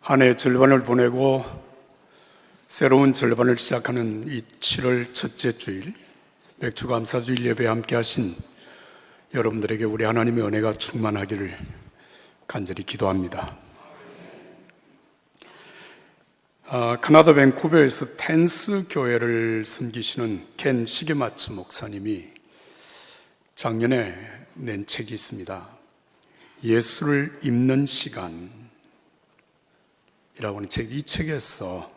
한 해 절반을 보내고 새로운 절반을 시작하는 이 7월 첫째 주일 맥주감사주일 예배에 함께 하신 여러분들에게 우리 하나님의 은혜가 충만하기를 간절히 기도합니다. 캐나다 밴쿠버에서 펜스 교회를 섬기시는 켄 시게마츠 목사님이 작년에 낸 책이 있습니다. 예수를 입는 시간이라고 하는 책. 이 책에서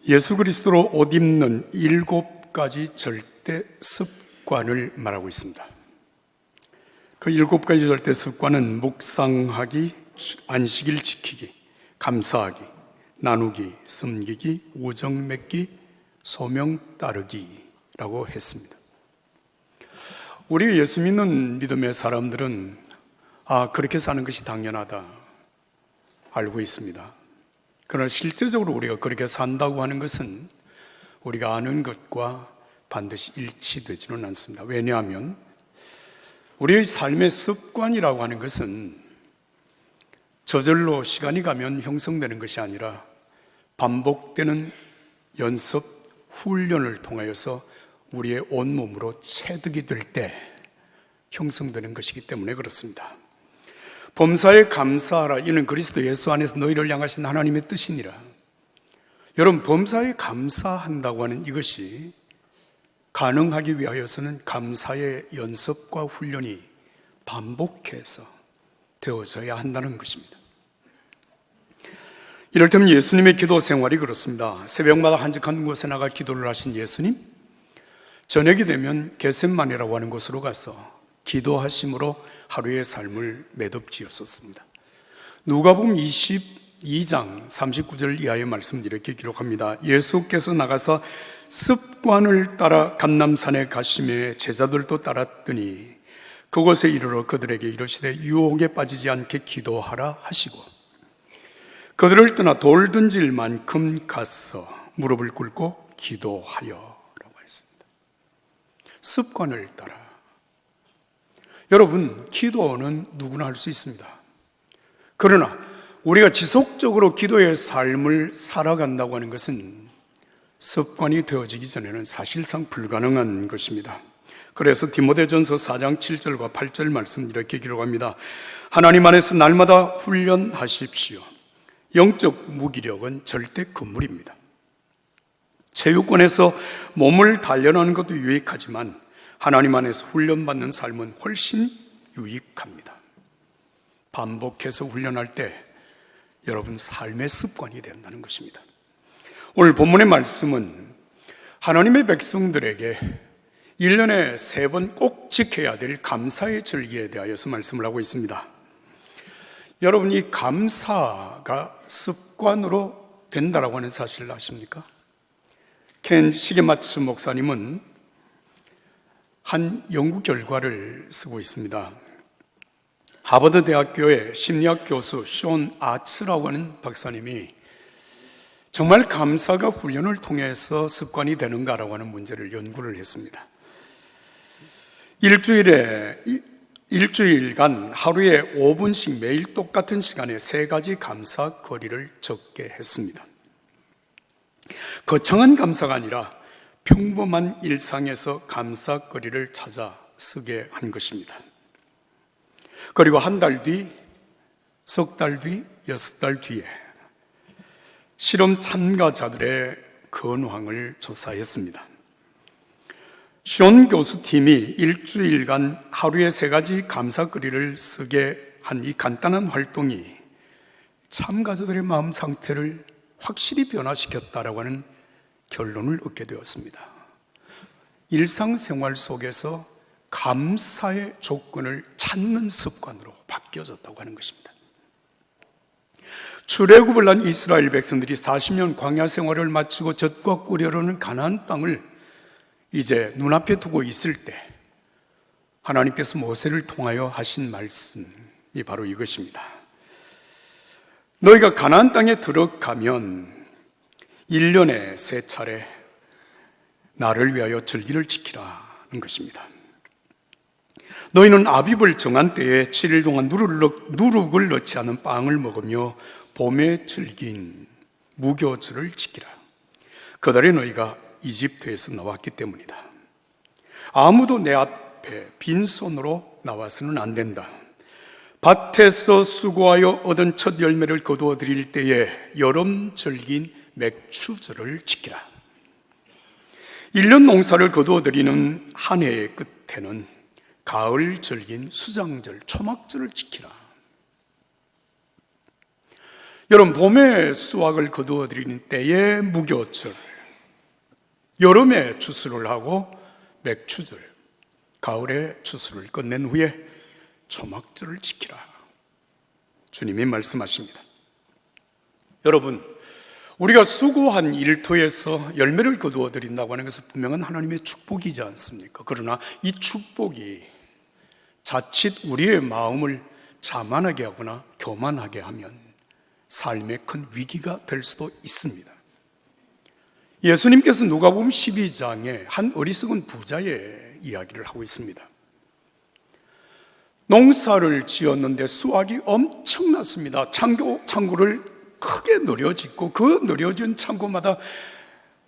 예수 그리스도로 옷 입는 7가지 절대 습관을 말하고 있습니다. 그 7가지 절대 습관은 묵상하기, 안식일 지키기, 감사하기, 나누기, 섬기기, 우정 맺기, 소명 따르기라고 했습니다. 우리 예수 믿는 믿음의 사람들은 그렇게 사는 것이 당연하다 알고 있습니다. 그러나 실제적으로 우리가 그렇게 산다고 하는 것은 우리가 아는 것과 반드시 일치되지는 않습니다. 왜냐하면 우리의 삶의 습관이라고 하는 것은 저절로 시간이 가면 형성되는 것이 아니라 반복되는 연습, 훈련을 통하여서 우리의 온몸으로 체득이 될 때 형성되는 것이기 때문에 그렇습니다. 범사에 감사하라. 이는 그리스도 예수 안에서 너희를 향하신 하나님의 뜻이니라. 여러분, 범사에 감사한다고 하는 이것이 가능하기 위하여서는 감사의 연습과 훈련이 반복해서 되어져야 한다는 것입니다. 이를테면 예수님의 기도 생활이 그렇습니다. 새벽마다 한적한 곳에 나가 기도를 하신 예수님, 저녁이 되면 겟셋마네라고 하는 곳으로 가서 기도하심으로 하루의 삶을 매듭지었었습니다. 누가복음 22장 39절 이하의 말씀을 이렇게 기록합니다. 예수께서 나가서 습관을 따라 감람산에 가시매 제자들도 따랐더니 그곳에 이르러 그들에게 이르시되 유혹에 빠지지 않게 기도하라 하시고 그들을 떠나 돌 던질 만큼 가서 무릎을 꿇고 기도하여 라고 했습니다. 습관을 따라. 여러분, 기도는 누구나 할 수 있습니다. 그러나 우리가 지속적으로 기도의 삶을 살아간다고 하는 것은 습관이 되어지기 전에는 사실상 불가능한 것입니다. 그래서 디모데전서 4장 7절과 8절 말씀 이렇게 기록합니다. 하나님 안에서 날마다 훈련하십시오. 영적 무기력은 절대 금물입니다. 체육관에서 몸을 단련하는 것도 유익하지만 하나님 안에서 훈련받는 삶은 훨씬 유익합니다. 반복해서 훈련할 때 여러분 삶의 습관이 된다는 것입니다. 오늘 본문의 말씀은 하나님의 백성들에게 1년에 3번 꼭 지켜야 될 감사의 절기에 대하여서 말씀을 하고 있습니다. 여러분, 이 감사가 습관으로 된다라고 하는 사실을 아십니까? 켄 시게마츠 목사님은 한 연구 결과를 쓰고 있습니다. 하버드 대학교의 심리학 교수 숀 아츠라고 하는 박사님이 정말 감사가 훈련을 통해서 습관이 되는가라고 하는 문제를 연구를 했습니다. 일주일간 하루에 5분씩 매일 똑같은 시간에 3가지 감사 거리를 적게 했습니다. 거창한 감사가 아니라 평범한 일상에서 감사거리를 찾아 쓰게 한 것입니다. 그리고 한 달 뒤, 석 달 뒤, 6달 뒤에 실험 참가자들의 근황을 조사했습니다. 숀 교수팀이 일주일간 하루에 3가지 감사거리를 쓰게 한 이 간단한 활동이 참가자들의 마음 상태를 확실히 변화시켰다라고 하는 결론을 얻게 되었습니다. 일상생활 속에서 감사의 조건을 찾는 습관으로 바뀌어졌다고 하는 것입니다. 출애굽을 한 이스라엘 백성들이 40년 광야 생활을 마치고 젖과 꿀이 흐르는 가나안 땅을 이제 눈앞에 두고 있을 때 하나님께서 모세를 통하여 하신 말씀이 바로 이것입니다. 너희가 가나안 땅에 들어가면 1년에 3차례 나를 위하여 절기를 지키라는 것입니다. 너희는 아비벌 정한 때에 7일 동안 누룩을 넣지 않은 빵을 먹으며 봄에 즐긴 무교절을 지키라. 그달에 너희가 이집트에서 나왔기 때문이다. 아무도 내 앞에 빈손으로 나와서는 안 된다. 밭에서 수고하여 얻은 첫 열매를 거두어 드릴 때에 여름 절기인 맥추절을 지키라. 1년 농사를 거두어 드리는 한 해의 끝에는 가을 절기인 수장절, 초막절을 지키라. 여러분, 봄에 수확을 거두어 드리는 때에 무교절, 여름에 추수를 하고 맥추절, 가을에 추수를 끝낸 후에 초막절을 지키라. 주님이 말씀하십니다. 여러분, 우리가 수고한 일터에서 열매를 거두어 드린다고 하는 것은 분명한 하나님의 축복이지 않습니까? 그러나 이 축복이 자칫 우리의 마음을 자만하게 하거나 교만하게 하면 삶의 큰 위기가 될 수도 있습니다. 예수님께서 누가복음 12장에 한 어리석은 부자의 이야기를 하고 있습니다. 농사를 지었는데 수확이 엄청났습니다. 창고를 크게 늘여짓고 그 늘여진 창고마다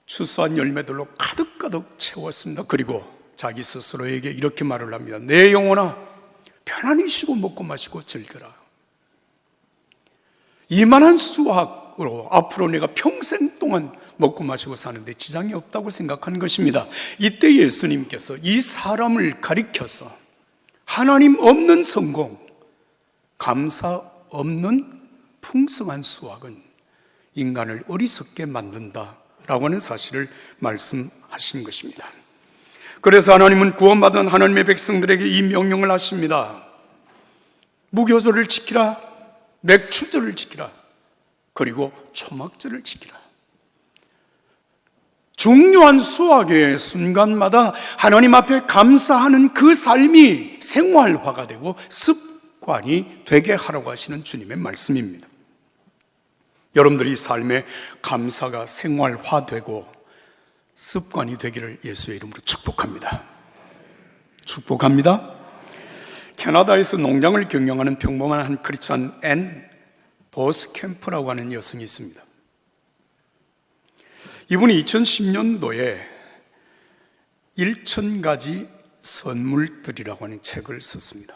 추수한 열매들로 가득가득 채웠습니다. 그리고 자기 스스로에게 이렇게 말을 합니다. 내 영혼아, 편안히 쉬고 먹고 마시고 즐겨라. 이만한 수확으로 앞으로 내가 평생 동안 먹고 마시고 사는데 지장이 없다고 생각하는 것입니다. 이때 예수님께서 이 사람을 가리켜서 하나님 없는 성공, 감사 없는 풍성한 수확은 인간을 어리석게 만든다라고 하는 사실을 말씀하신 것입니다. 그래서 하나님은 구원받은 하나님의 백성들에게 이 명령을 하십니다. 무교절을 지키라, 맥추절을 지키라, 그리고 초막절을 지키라. 중요한 수확의 순간마다 하나님 앞에 감사하는 그 삶이 생활화가 되고 습관이 되게 하라고 하시는 주님의 말씀입니다. 여러분들이 삶의 감사가 생활화되고 습관이 되기를 예수의 이름으로 축복합니다. 축복합니다. 캐나다에서 농장을 경영하는 평범한 한 크리스찬 앤 보스캠프라고 하는 여성이 있습니다. 이분이 2010년도에 1000가지 선물들이라고 하는 책을 썼습니다.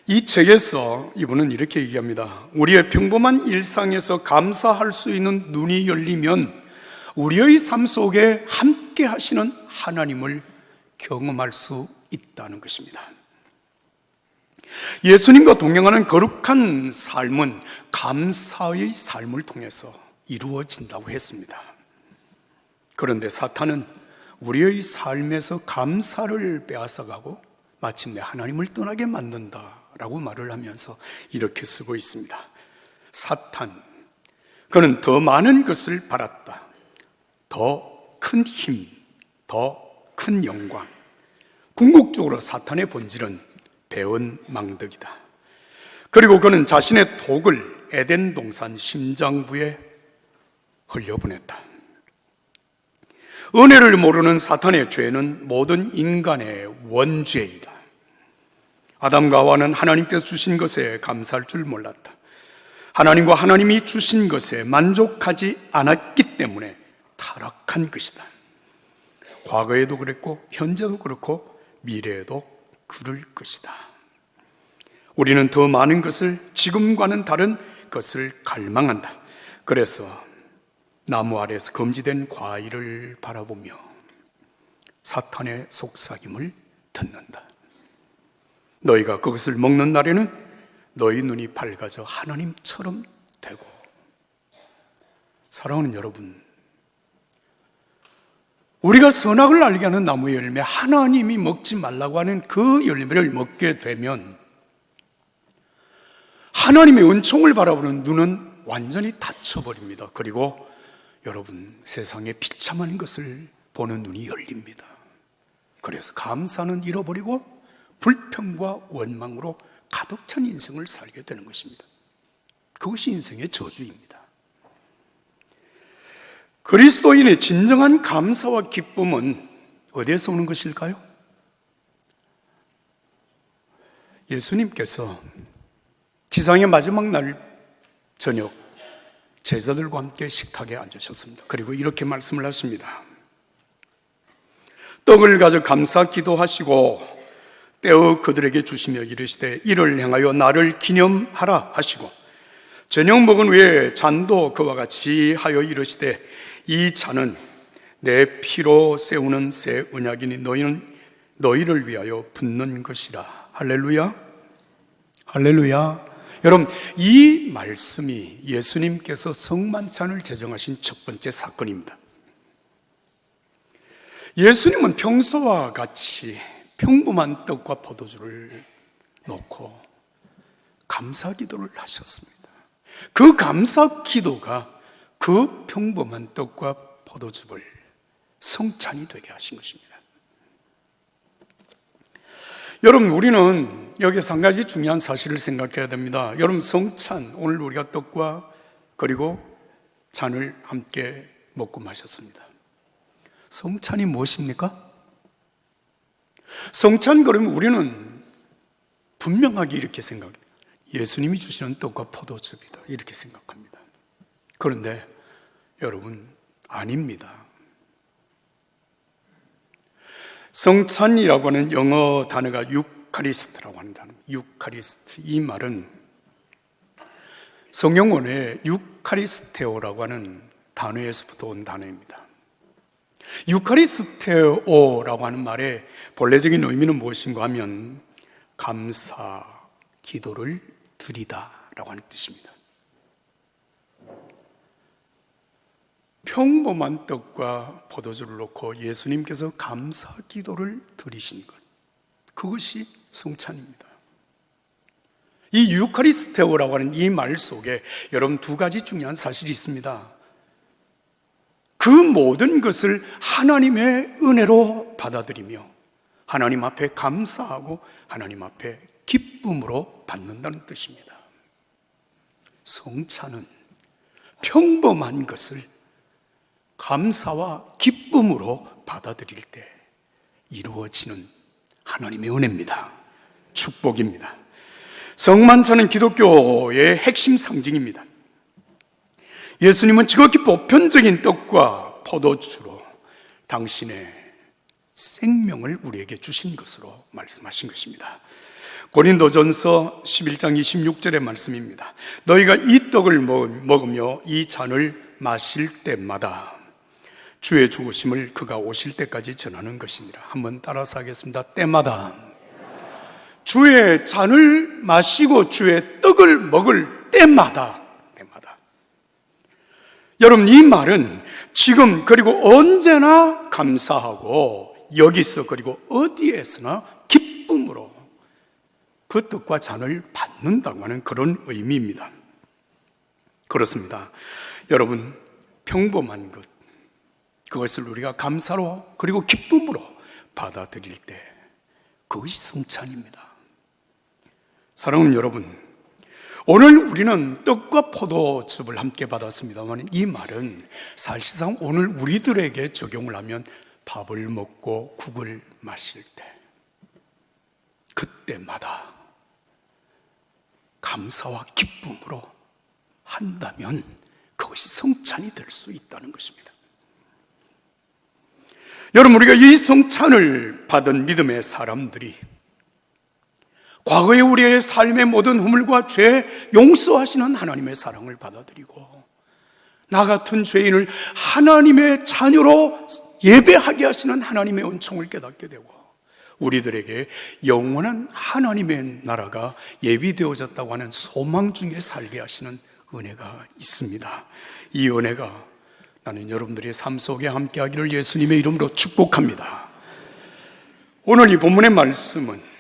이 책에서 이분은 이렇게 얘기합니다. 우리의 평범한 일상에서 감사할 수 있는 눈이 열리면 우리의 삶 속에 함께 하시는 하나님을 경험할 수 있다는 것입니다. 예수님과 동행하는 거룩한 삶은 감사의 삶을 통해서 이루어진다고 했습니다. 그런데 사탄은 우리의 삶에서 감사를 빼앗아가고 마침내 하나님을 떠나게 만든다라고 말을 하면서 이렇게 쓰고 있습니다. 사탄, 그는 더 많은 것을 바랐다. 더 큰 힘, 더 큰 영광. 궁극적으로 사탄의 본질은 배은망덕이다. 그리고 그는 자신의 독을 에덴 동산 심장부에 흘려보냈다. 은혜를 모르는 사탄의 죄는 모든 인간의 원죄이다. 아담과 하와는 하나님께서 주신 것에 감사할 줄 몰랐다. 하나님과 하나님이 주신 것에 만족하지 않았기 때문에 타락한 것이다. 과거에도 그랬고 현재도 그렇고 미래에도 그럴 것이다. 우리는 더 많은 것을, 지금과는 다른 것을 갈망한다. 그래서 나무 아래에서 금지된 과일을 바라보며 사탄의 속삭임을 듣는다. 너희가 그것을 먹는 날에는 너희 눈이 밝아져 하나님처럼 되고. 사랑하는 여러분, 우리가 선악을 알게 하는 나무의 열매, 하나님이 먹지 말라고 하는 그 열매를 먹게 되면 하나님의 은총을 바라보는 눈은 완전히 닫혀버립니다. 그리고 여러분, 세상에 비참한 것을 보는 눈이 열립니다. 그래서 감사는 잃어버리고 불평과 원망으로 가득 찬 인생을 살게 되는 것입니다. 그것이 인생의 저주입니다. 그리스도인의 진정한 감사와 기쁨은 어디에서 오는 것일까요? 예수님께서 지상의 마지막 날 저녁 제자들과 함께 식탁에 앉으셨습니다. 그리고 이렇게 말씀을 하십니다. 떡을 가져 감사 기도하시고 떼어 그들에게 주시며 이르시되 이를 행하여 나를 기념하라 하시고 저녁 먹은 후에 잔도 그와 같이 하여 이르시되 이 잔은 내 피로 세우는 새 언약이니 너희는 너희를 위하여 붓는 것이라. 할렐루야. 할렐루야. 여러분, 이 말씀이 예수님께서 성만찬을 제정하신 첫 번째 사건입니다. 예수님은 평소와 같이 평범한 떡과 포도주를 놓고 감사 기도를 하셨습니다. 그 감사 기도가 그 평범한 떡과 포도주를 성찬이 되게 하신 것입니다. 여러분, 우리는 여기서 한 가지 중요한 사실을 생각해야 됩니다. 여러분, 성찬, 오늘 우리가 떡과 그리고 잔을 함께 먹고 마셨습니다. 성찬이 무엇입니까? 성찬, 그러면 우리는 분명하게 이렇게 생각해요. 예수님이 주시는 떡과 포도주입니다. 이렇게 생각합니다. 그런데 여러분, 아닙니다. 성찬이라고 하는 영어 단어가 유카리스트라고 하는 단어입니다. 유카리스트. 이 말은 성경원의 유카리스테오라고 하는 단어에서부터 온 단어입니다. 유카리스테오라고 하는 말의 본래적인 의미는 무엇인가 하면 감사, 기도를 드리다 라고 하는 뜻입니다. 평범한 떡과 포도주를 놓고 예수님께서 감사 기도를 드리신 것, 그것이 성찬입니다. 이 유카리스테오라고 하는 이 말 속에 여러분 두 가지 중요한 사실이 있습니다. 그 모든 것을 하나님의 은혜로 받아들이며 하나님 앞에 감사하고 하나님 앞에 기쁨으로 받는다는 뜻입니다. 성찬은 평범한 것을 감사와 기쁨으로 받아들일 때 이루어지는 하나님의 은혜입니다. 축복입니다. 성만찬은 기독교의 핵심 상징입니다. 예수님은 지극히 보편적인 떡과 포도주로 당신의 생명을 우리에게 주신 것으로 말씀하신 것입니다. 고린도전서 11장 26절의 말씀입니다. 너희가 이 떡을 먹으며 이 잔을 마실 때마다 주의 죽으심을 그가 오실 때까지 전하는 것이니라. 한번 따라서 하겠습니다. 때마다 주의 잔을 마시고 주의 떡을 먹을 때마다. 여러분, 이 말은 지금 그리고 언제나 감사하고 여기서 그리고 어디에서나 기쁨으로 그 떡과 잔을 받는다고 하는 그런 의미입니다. 그렇습니다. 여러분, 평범한 것, 그것을 우리가 감사로 그리고 기쁨으로 받아들일 때 그것이 성찬입니다. 사랑하는 여러분, 오늘 우리는 떡과 포도즙을 함께 받았습니다만 이 말은 사실상 오늘 우리들에게 적용을 하면 밥을 먹고 국을 마실 때 그때마다 감사와 기쁨으로 한다면 그것이 성찬이 될 수 있다는 것입니다. 여러분, 우리가 이 성찬을 받은 믿음의 사람들이 과거의 우리의 삶의 모든 허물과 죄 용서하시는 하나님의 사랑을 받아들이고 나 같은 죄인을 하나님의 자녀로 예배하게 하시는 하나님의 은총을 깨닫게 되고 우리들에게 영원한 하나님의 나라가 예비되어졌다고 하는 소망 중에 살게 하시는 은혜가 있습니다. 이 은혜가 나는 여러분들의 삶 속에 함께하기를 예수님의 이름으로 축복합니다. 오늘 이 본문의 말씀은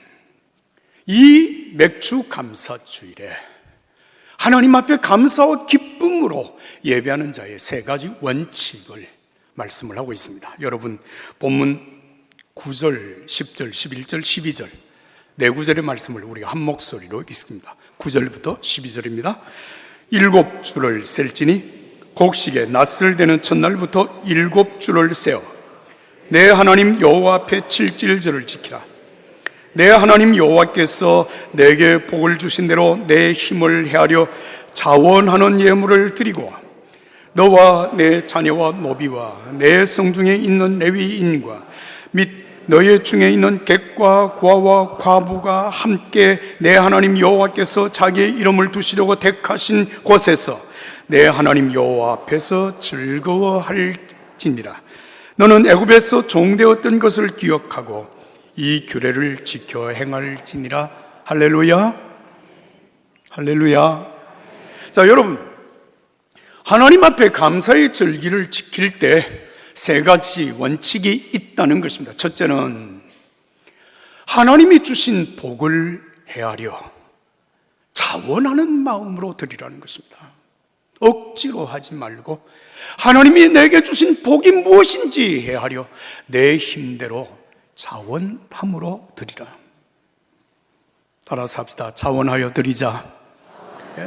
이 맥주 감사주일에 하나님 앞에 감사와 기쁨으로 예배하는 자의 세 가지 원칙을 말씀을 하고 있습니다. 여러분, 본문 9절, 10절, 11절, 12절 네 구절의 말씀을 우리가 한 목소리로 읽습니다. 9절부터 12절입니다. 7주를 셀지니 곡식에 낯을 대는 첫날부터 7주를 세어 내 하나님 여호와 앞에 칠칠절을 지키라. 내 하나님 여호와께서 내게 복을 주신 대로 내 힘을 헤아려 자원하는 예물을 드리고 너와 내 자녀와 노비와 내 성중에 있는 레위인과 및 너희 중에 있는 객과 고아와 과부가 함께 내 하나님 여호와께서 자기의 이름을 두시려고 택하신 곳에서 내 하나님 여호와 앞에서 즐거워할지니라. 너는 애굽에서 종되었던 것을 기억하고 이 규례를 지켜 행할지니라. 할렐루야, 할렐루야. 자, 여러분, 하나님 앞에 감사의 절기를 지킬 때 세 가지 원칙이 있다는 것입니다. 첫째는 하나님이 주신 복을 헤아려 자원하는 마음으로 드리라는 것입니다. 억지로 하지 말고 하나님이 내게 주신 복이 무엇인지 헤아려 내 힘대로 자원함으로 드리라. 따라서 합시다. 자원하여 드리자.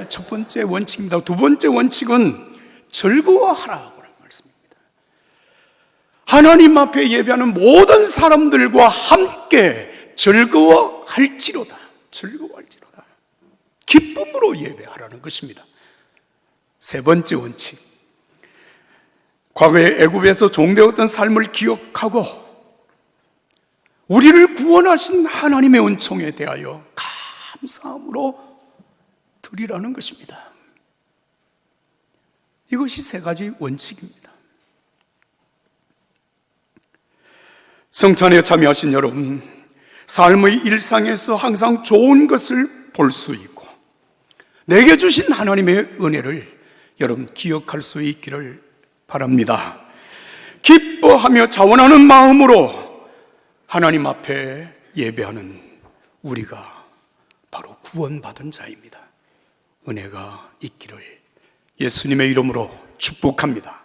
첫 번째 원칙입니다. 두 번째 원칙은 즐거워하라고 하는 말씀입니다. 하나님 앞에 예배하는 모든 사람들과 함께 즐거워할지로다. 즐거워할지로다. 기쁨으로 예배하라는 것입니다. 세 번째 원칙. 과거에 애굽에서 종되었던 삶을 기억하고 우리를 구원하신 하나님의 은총에 대하여 감사함으로 드리라는 것입니다. 이것이 세 가지 원칙입니다. 성찬에 참여하신 여러분, 삶의 일상에서 항상 좋은 것을 볼 수 있고 내게 주신 하나님의 은혜를 여러분 기억할 수 있기를 바랍니다. 기뻐하며 자원하는 마음으로 하나님 앞에 예배하는 우리가 바로 구원받은 자입니다. 은혜가 있기를 예수님의 이름으로 축복합니다.